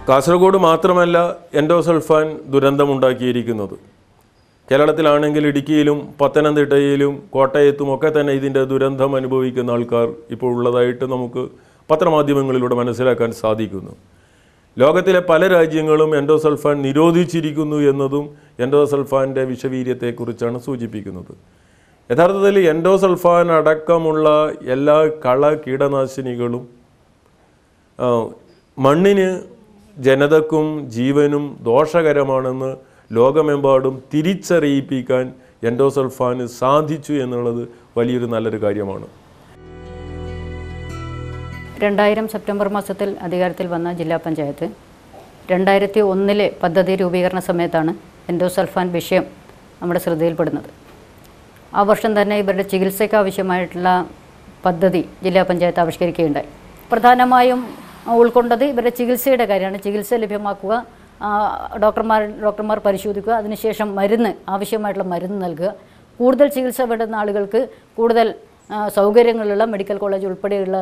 കാസർഗോഡ് മാത്രമല്ല എൻഡോസൾഫാൻ ദുരന്തമുണ്ടാക്കിയിരിക്കുന്നത്. കേരളത്തിലാണെങ്കിൽ ഇടുക്കിയിലും പത്തനംതിട്ടയിലും കോട്ടയത്തും ഒക്കെ തന്നെ ഇതിൻ്റെ ദുരന്തം അനുഭവിക്കുന്ന ആൾക്കാർ ഇപ്പോൾ ഉള്ളതായിട്ട് നമുക്ക് പത്രമാധ്യമങ്ങളിലൂടെ മനസ്സിലാക്കാൻ സാധിക്കുന്നു. ലോകത്തിലെ പല രാജ്യങ്ങളും എൻഡോസൾഫാൻ നിരോധിച്ചിരിക്കുന്നു എന്നതും എൻഡോസൾഫാൻ്റെ വിഷവീര്യത്തെക്കുറിച്ചാണ് സൂചിപ്പിക്കുന്നത്. യഥാർത്ഥത്തിൽ എൻഡോസൾഫാൻ അടക്കമുള്ള എല്ലാ കീടനാശിനികളും മണ്ണിന്, ജനതക്കും ജീവനും ദോഷകരമാണെന്ന് ലോകമെമ്പാടും തിരിച്ചറിയിപ്പിക്കാൻ എൻഡോസൾഫാന് സാധിച്ചു എന്നുള്ളത് വലിയൊരു നല്ലൊരു കാര്യമാണ്. 2000 സെപ്റ്റംബർ മാസത്തിൽ അധികാരത്തിൽ വന്ന ജില്ലാ പഞ്ചായത്ത് 2001 പദ്ധതി രൂപീകരണ സമയത്താണ് എൻഡോസൾഫാൻ വിഷയം നമ്മുടെ ശ്രദ്ധയിൽപ്പെടുന്നത്. ആ വർഷം തന്നെ ഇവരുടെ ചികിത്സയ്ക്ക് ആവശ്യമായിട്ടുള്ള പദ്ധതി ജില്ലാ പഞ്ചായത്ത് ആവിഷ്കരിക്കുകയുണ്ടായി. പ്രധാനമായും ഉൾക്കൊണ്ടത് ഇവരുടെ ചികിത്സയുടെ കാര്യമാണ്. ചികിത്സ ലഭ്യമാക്കുക, ഡോക്ടർമാർ പരിശോധിക്കുക, അതിനുശേഷം ആവശ്യമായിട്ടുള്ള മരുന്ന് നൽകുക, കൂടുതൽ ചികിത്സ വേണ്ടുന്ന ആളുകൾക്ക് കൂടുതൽ സൗകര്യങ്ങളുള്ള മെഡിക്കൽ കോളേജ് ഉൾപ്പെടെയുള്ള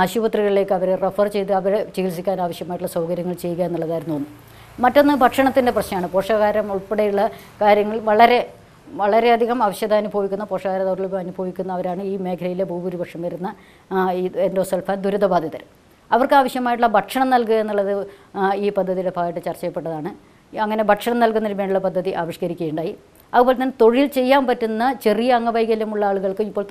ആശുപത്രികളിലേക്ക് അവരെ റെഫർ ചെയ്ത് അവരെ ചികിത്സിക്കാൻ ആവശ്യമായിട്ടുള്ള സൗകര്യങ്ങൾ ചെയ്യുക എന്നുള്ളതായിരുന്നു ഒന്ന്. മറ്റൊന്ന് ഭക്ഷണത്തിൻ്റെ പ്രശ്നമാണ്. പോഷകാഹാരം ഉൾപ്പെടെയുള്ള കാര്യങ്ങൾ വളരെയധികം ആവശ്യത അനുഭവിക്കുന്ന, പോഷകാഹാര ദൗർലഭ്യം അനുഭവിക്കുന്നവരാണ് ഈ മേഖലയിലെ ഭൂരിപക്ഷം വരുന്ന ഈ എൻഡോസൾഫാൻ ദുരിതബാധിതർ. അവർക്ക് ആവശ്യമായിട്ടുള്ള ഭക്ഷണം നൽകുക എന്നുള്ളത് ഈ പദ്ധതിയുടെ ഭാഗമായിട്ട് ചർച്ച ചെയ്യപ്പെട്ടതാണ്. അങ്ങനെ ഭക്ഷണം നൽകുന്നതിന് വേണ്ടിയുള്ള പദ്ധതി ആവിഷ്കരിക്കുകയുണ്ടായി. അതുപോലെ തന്നെ തൊഴിൽ ചെയ്യാൻ പറ്റുന്ന ചെറിയ അംഗവൈകല്യമുള്ള ആളുകൾക്ക് ഇപ്പോൾ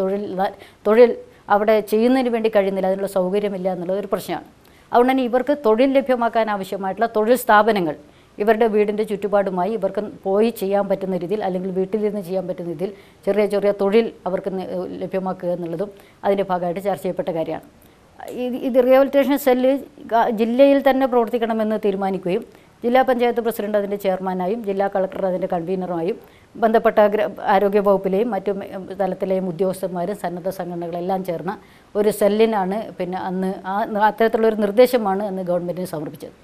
തൊഴിൽ അവിടെ ചെയ്യുന്നതിന് വേണ്ടി കഴിയുന്നില്ല, അതിനുള്ള സൗകര്യമില്ല എന്നുള്ളത് ഒരു പ്രശ്നമാണ്. അതുകൊണ്ട് തന്നെ ഇവർക്ക് തൊഴിൽ ലഭ്യമാക്കാൻ ആവശ്യമായിട്ടുള്ള തൊഴിൽ സ്ഥാപനങ്ങൾ ഇവരുടെ വീടിൻ്റെ ചുറ്റുപാടുമായി ഇവർക്ക് പോയി ചെയ്യാൻ പറ്റുന്ന രീതിയിൽ, അല്ലെങ്കിൽ വീട്ടിലിരുന്ന് ചെയ്യാൻ പറ്റുന്ന രീതിയിൽ ചെറിയ തൊഴിൽ അവർക്ക് ലഭ്യമാക്കുക എന്നുള്ളതും അതിൻ്റെ ഭാഗമായിട്ട് ചർച്ച ചെയ്യപ്പെട്ട കാര്യമാണ്. ഇത് റിഹാബിലിറ്റേഷൻ സെല്ല് ജില്ലയിൽ തന്നെ പ്രവർത്തിക്കണമെന്ന് തീരുമാനിക്കുകയും ജില്ലാ പഞ്ചായത്ത് പ്രസിഡന്റ് അതിൻ്റെ ചെയർമാനായും ജില്ലാ കളക്ടർ അതിൻ്റെ കൺവീനറുമായും ബന്ധപ്പെട്ട ആരോഗ്യ വകുപ്പിലെയും മറ്റു തലത്തിലെയും ഉദ്യോഗസ്ഥന്മാരും സന്നദ്ധ സംഘടനകളെല്ലാം ചേർന്ന ഒരു സെല്ലിനാണ് പിന്നെ അന്ന് അത്തരത്തിലുള്ളൊരു നിർദ്ദേശമാണ് അന്ന് ഗവൺമെൻറ്റിന് സമർപ്പിച്ചത്.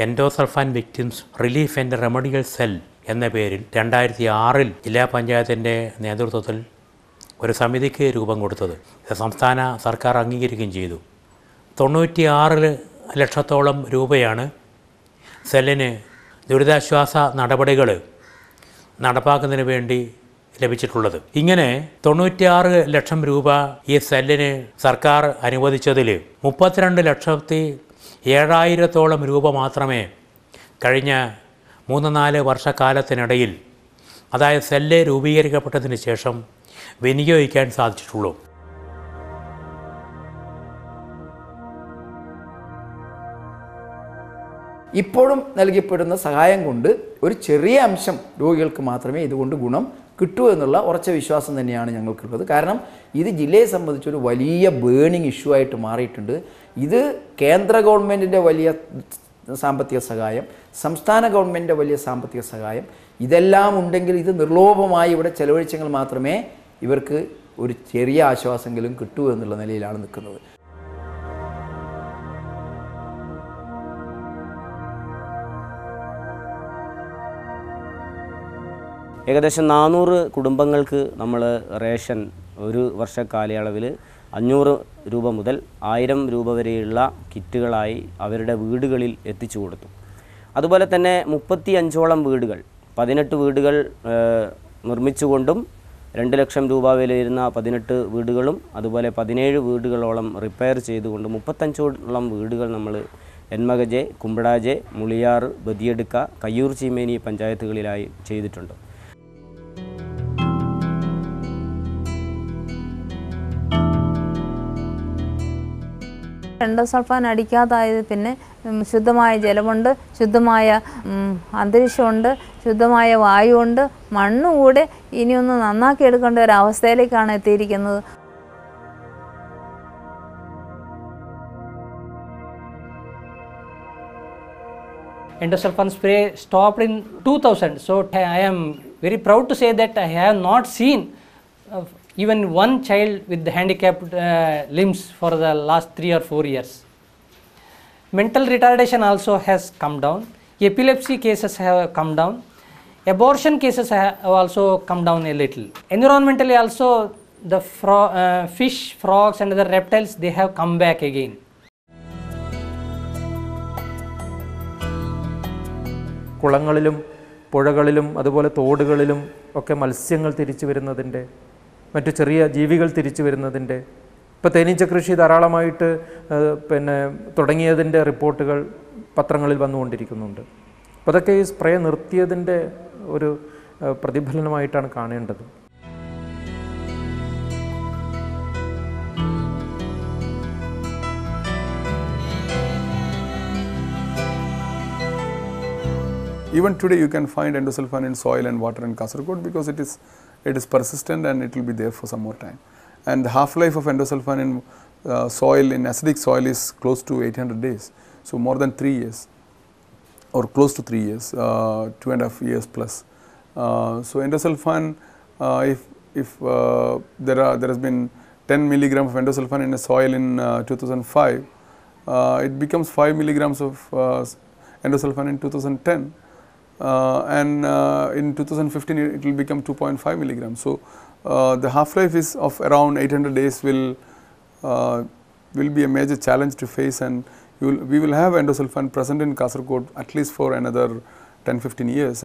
Endosulfan victims relief and remedial cell എന്ന പേരിൽ 2006 ജില്ലാ പഞ്ചായത്തിൻ്റെ നേതൃത്വത്തിൽ ഒരു സമിതിക്ക് രൂപം കൊടുത്തത് സംസ്ഥാന സർക്കാർ അംഗീകരിക്കുകയും ചെയ്തു. 96 ലക്ഷത്തോളം രൂപയാണ് സെല്ലിന് ദുരിതാശ്വാസ നടപടികൾ നടപ്പാക്കുന്നതിന് വേണ്ടി ലഭിച്ചിട്ടുള്ളത്. ഇങ്ങനെ 96 ലക്ഷം രൂപ ഈ സെല്ലിന് സർക്കാർ അനുവദിച്ചതിൽ 32,07,000 രൂപ മാത്രമേ കഴിഞ്ഞ 3-4 വർഷക്കാലത്തിനിടയിൽ, അതായത് സെല്ല് രൂപീകരിക്കപ്പെട്ടതിന് ശേഷം വിനിയോഗിക്കാൻ സാധിച്ചിട്ടുള്ളൂ. ഇപ്പോഴും നൽകപ്പെടുന്ന സഹായം കൊണ്ട് ഒരു ചെറിയ അംശം രോഗികൾക്ക് മാത്രമേ ഇതുകൊണ്ട് ഗുണം കിട്ടൂ എന്നുള്ള ഉറച്ച വിശ്വാസം തന്നെയാണ് ഞങ്ങൾക്കുള്ളത്. കാരണം ഇത് ജില്ലയെ സംബന്ധിച്ചൊരു വലിയ ബേണിംഗ് ഇഷ്യൂ ആയിട്ട് മാറിയിട്ടുണ്ട്. ഇത് കേന്ദ്ര ഗവൺമെൻറ്റിൻ്റെ വലിയ സാമ്പത്തിക സഹായം, സംസ്ഥാന ഗവൺമെൻറ്റിൻ്റെ വലിയ സാമ്പത്തിക സഹായം, ഇതെല്ലാം ഉണ്ടെങ്കിൽ ഇത് നിർലോഭമായി ഇവിടെ ചെലവഴിച്ചെങ്കിൽ മാത്രമേ ഇവർക്ക് ഒരു ചെറിയ ആശ്വാസമെങ്കിലും കിട്ടൂ എന്നുള്ള നിലയിലാണ് നിൽക്കുന്നത്. ഏകദേശം 400 കുടുംബങ്ങൾക്ക് നമ്മൾ റേഷൻ ഒരു വർഷ കാലയളവിൽ 500 രൂപ മുതൽ 1000 രൂപ വരെയുള്ള കിറ്റുകളായി അവരുടെ വീടുകളിൽ എത്തിച്ചു കൊടുത്തു. അതുപോലെ തന്നെ 35ഓളം വീടുകൾ, 18 വീടുകൾ നിർമ്മിച്ചുകൊണ്ടും 2 ലക്ഷം രൂപ വില വരുന്ന 18 വീടുകളും അതുപോലെ 17 വീടുകളോളം റിപ്പയർ ചെയ്തുകൊണ്ട് 35ഓളം വീടുകൾ നമ്മൾ എൻമകജെ, കുമ്പടാജെ, മുളിയാർ, ബദിയടുക്ക, കയ്യൂർ ചീമേനി പഞ്ചായത്തുകളിലായി ചെയ്തിട്ടുണ്ട്. എൻഡോസൾഫാൻ അടിക്കാതായത് പിന്നെ ശുദ്ധമായ ജലമുണ്ട്, ശുദ്ധമായ അന്തരീക്ഷമുണ്ട്, ശുദ്ധമായ വായുവുണ്ട്, മണ്ണുകൂടെ ഇനിയൊന്ന് നന്നാക്കി എടുക്കേണ്ട ഒരു അവസ്ഥയിലേക്കാണ് എത്തിയിരിക്കുന്നത്. Endosulfan spray stopped in 2000. So I am very proud to say that I have not seen even one child with handicapped limbs for the last 3 or 4 years. Mental retardation also has come down. Epilepsy cases have come down. Abortion cases have also come down a little. Environmentally also the fish, frogs and other reptiles, they have come back again. കുളങ്ങളിലും പുഴകളിലും അതുപോലെ തോടുകളിലും ഒക്കെ മത്സ്യങ്ങൾ തിരിച്ചു വരുന്നതിൻ്റെ, മറ്റു ചെറിയ ജീവികൾ തിരിച്ചു വരുന്നതിൻ്റെ, ഇപ്പോൾ തേനീച്ച കൃഷി ധാരാളമായിട്ട് തുടങ്ങിയതിൻ്റെ റിപ്പോർട്ടുകൾ പത്രങ്ങളിൽ വന്നുകൊണ്ടിരിക്കുന്നുണ്ട്. അപ്പോൾ അതൊക്കെ ഈ സ്പ്രേ നിർത്തിയതിൻ്റെ ഒരു പ്രതിഫലനമായിട്ടാണ് കാണേണ്ടത്. Even today you can find endosulfan in soil and water in Kasaragod because it is persistent and it will be there for some more time. And the half-life of endosulfan in soil, in acidic soil, is close to 800 days. So more than 3 years or close to 3 years, 2.5 years plus. So endosulfan, if there has been 10 milligram of endosulfan in a soil in 2005, it becomes 5 milligrams of endosulfan in 2010. And in 2015 it will become 2.5 milligrams. So the half-life is of around 800 days will be a major challenge to face, and we will have endosulfan present in Kasaragod at least for another 10-15 years.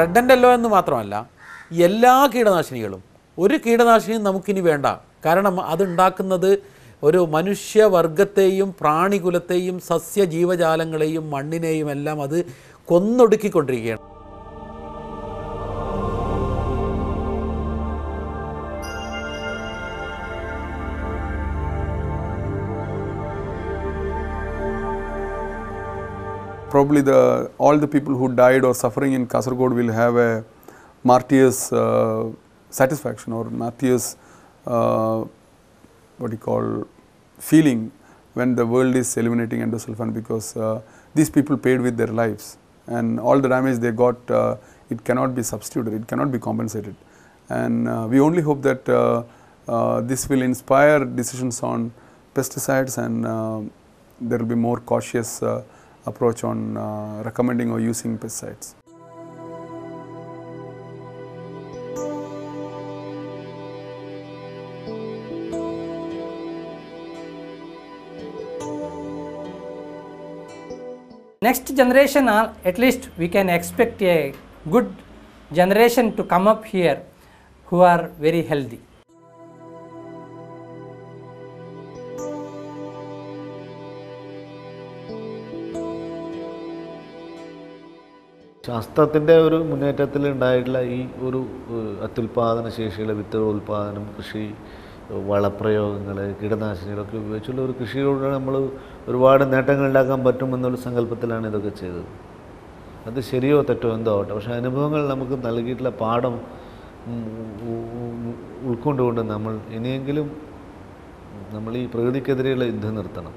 Red and yellow എന്ന് മാത്രമല്ല, എല്ലാ കീടനാശിനികളും, ഒരു കീടനാശിനിയും നമുക്കിനി വേണ്ട. കാരണം അതുണ്ടാക്കുന്നത് ഒരു മനുഷ്യവർഗത്തെയും പ്രാണികുലത്തെയും സസ്യജീവജാലങ്ങളെയും മണ്ണിനെയും എല്ലാം അത് കൊന്നൊടുക്കിക്കൊണ്ടിരിക്കുകയാണ്. Probably all the people who died or suffering in Kasaragod will have a martyr's satisfaction or martyr's feeling when the world is eliminating endosulfan, because these people paid with their lives, and all the damage they got, it cannot be substituted, it cannot be compensated. And we only hope that this will inspire decisions on pesticides, and there will be more cautious approach on recommending or using pesticides. Next generation, at least we can expect a good generation to come up here who are very healthy. ശാസ്ത്രത്തിൻ്റെ ഒരു മുന്നേറ്റത്തിൽ ഉണ്ടായിട്ടുള്ള ഈ ഒരു അത്യുൽപാദന ശേഷിയുള്ള വിത്തുകൾ ഉൽപാദനം, കൃഷി, വളപ്രയോഗങ്ങൾ, കീടനാശിനികളൊക്കെ ഉപയോഗിച്ചുള്ള ഒരു കൃഷിയിലൂടെ നമ്മൾ ഒരുപാട് നേട്ടങ്ങൾ ഉണ്ടാക്കാൻ പറ്റുമെന്നുള്ള സങ്കല്പത്തിലാണ് ഇതൊക്കെ ചെയ്തത്. അത് ശരിയോ തെറ്റോ എന്തോ ആവട്ടെ, പക്ഷേ അനുഭവങ്ങൾ നമുക്ക് നൽകിയിട്ടുള്ള പാഠം ഉൾക്കൊണ്ടുകൊണ്ട് നമ്മൾ ഇനിയെങ്കിലും നമ്മൾ ഈ പ്രകൃതിക്കെതിരെയുള്ള യുദ്ധം നിർത്തണം.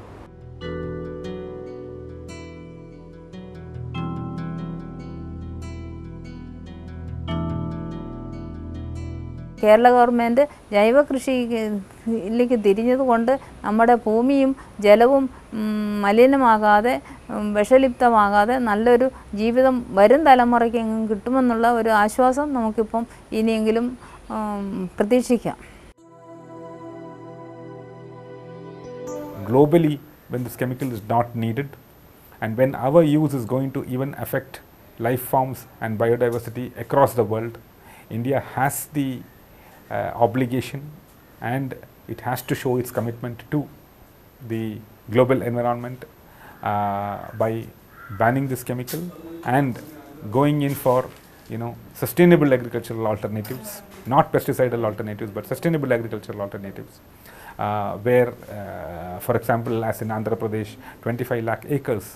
കേരള ഗവൺമെൻറ് ജൈവ കൃഷിയിലേക്ക് തിരിഞ്ഞതുകൊണ്ട് നമ്മുടെ ഭൂമിയും ജലവും മലിനമാകാതെ വിഷലിപ്തമാകാതെ നല്ലൊരു ജീവിതം വരും തലമുറയ്ക്ക് കിട്ടുമെന്നുള്ള ഒരു ആശ്വാസം നമുക്കിപ്പം ഇനിയെങ്കിലും പ്രതീക്ഷിക്കാം. Globally, when this chemical is not needed and when our use is going to even affect life forms and biodiversity across the world, India has the obligation and it has to show its commitment to the global environment by banning this chemical and going in for sustainable agricultural alternatives, not pesticidal alternatives but sustainable agricultural alternatives, where for example as in Andhra Pradesh 25 lakh acres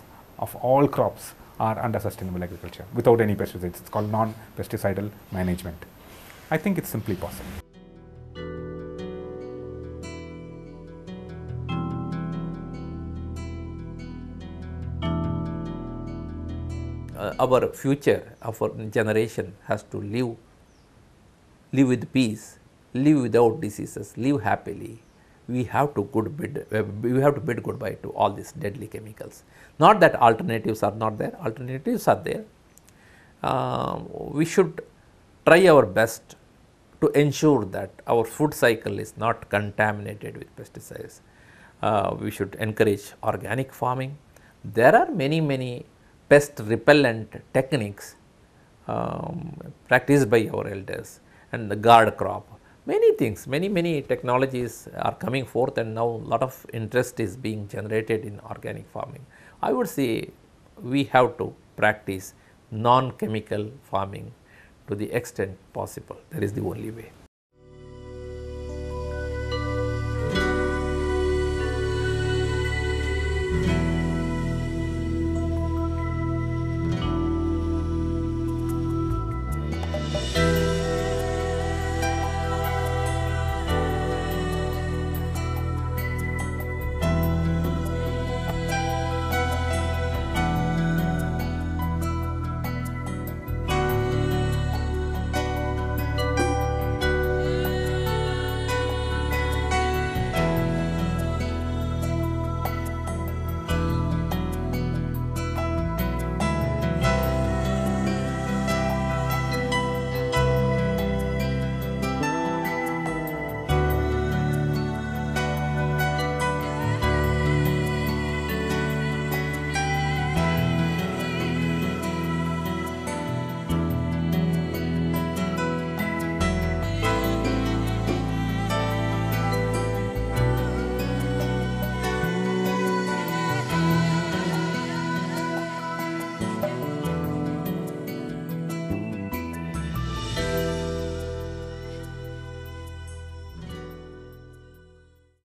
of all crops are under sustainable agriculture without any pesticides. It's called non-pesticidal management. I think it's simply possible. Our future, our generation has to live with peace, live without diseases, live happily, we have to bid goodbye to all these deadly chemicals. Not that alternatives are not there, alternatives are there. We should try our best to ensure that our food cycle is not contaminated with pesticides. We should encourage organic farming. There are many pest repellent techniques practiced by our elders, and the guard crop. Many things, many technologies are coming forth, and now a lot of interest is being generated in organic farming. I would say we have to practice non-chemical farming to the extent possible. That is the only way.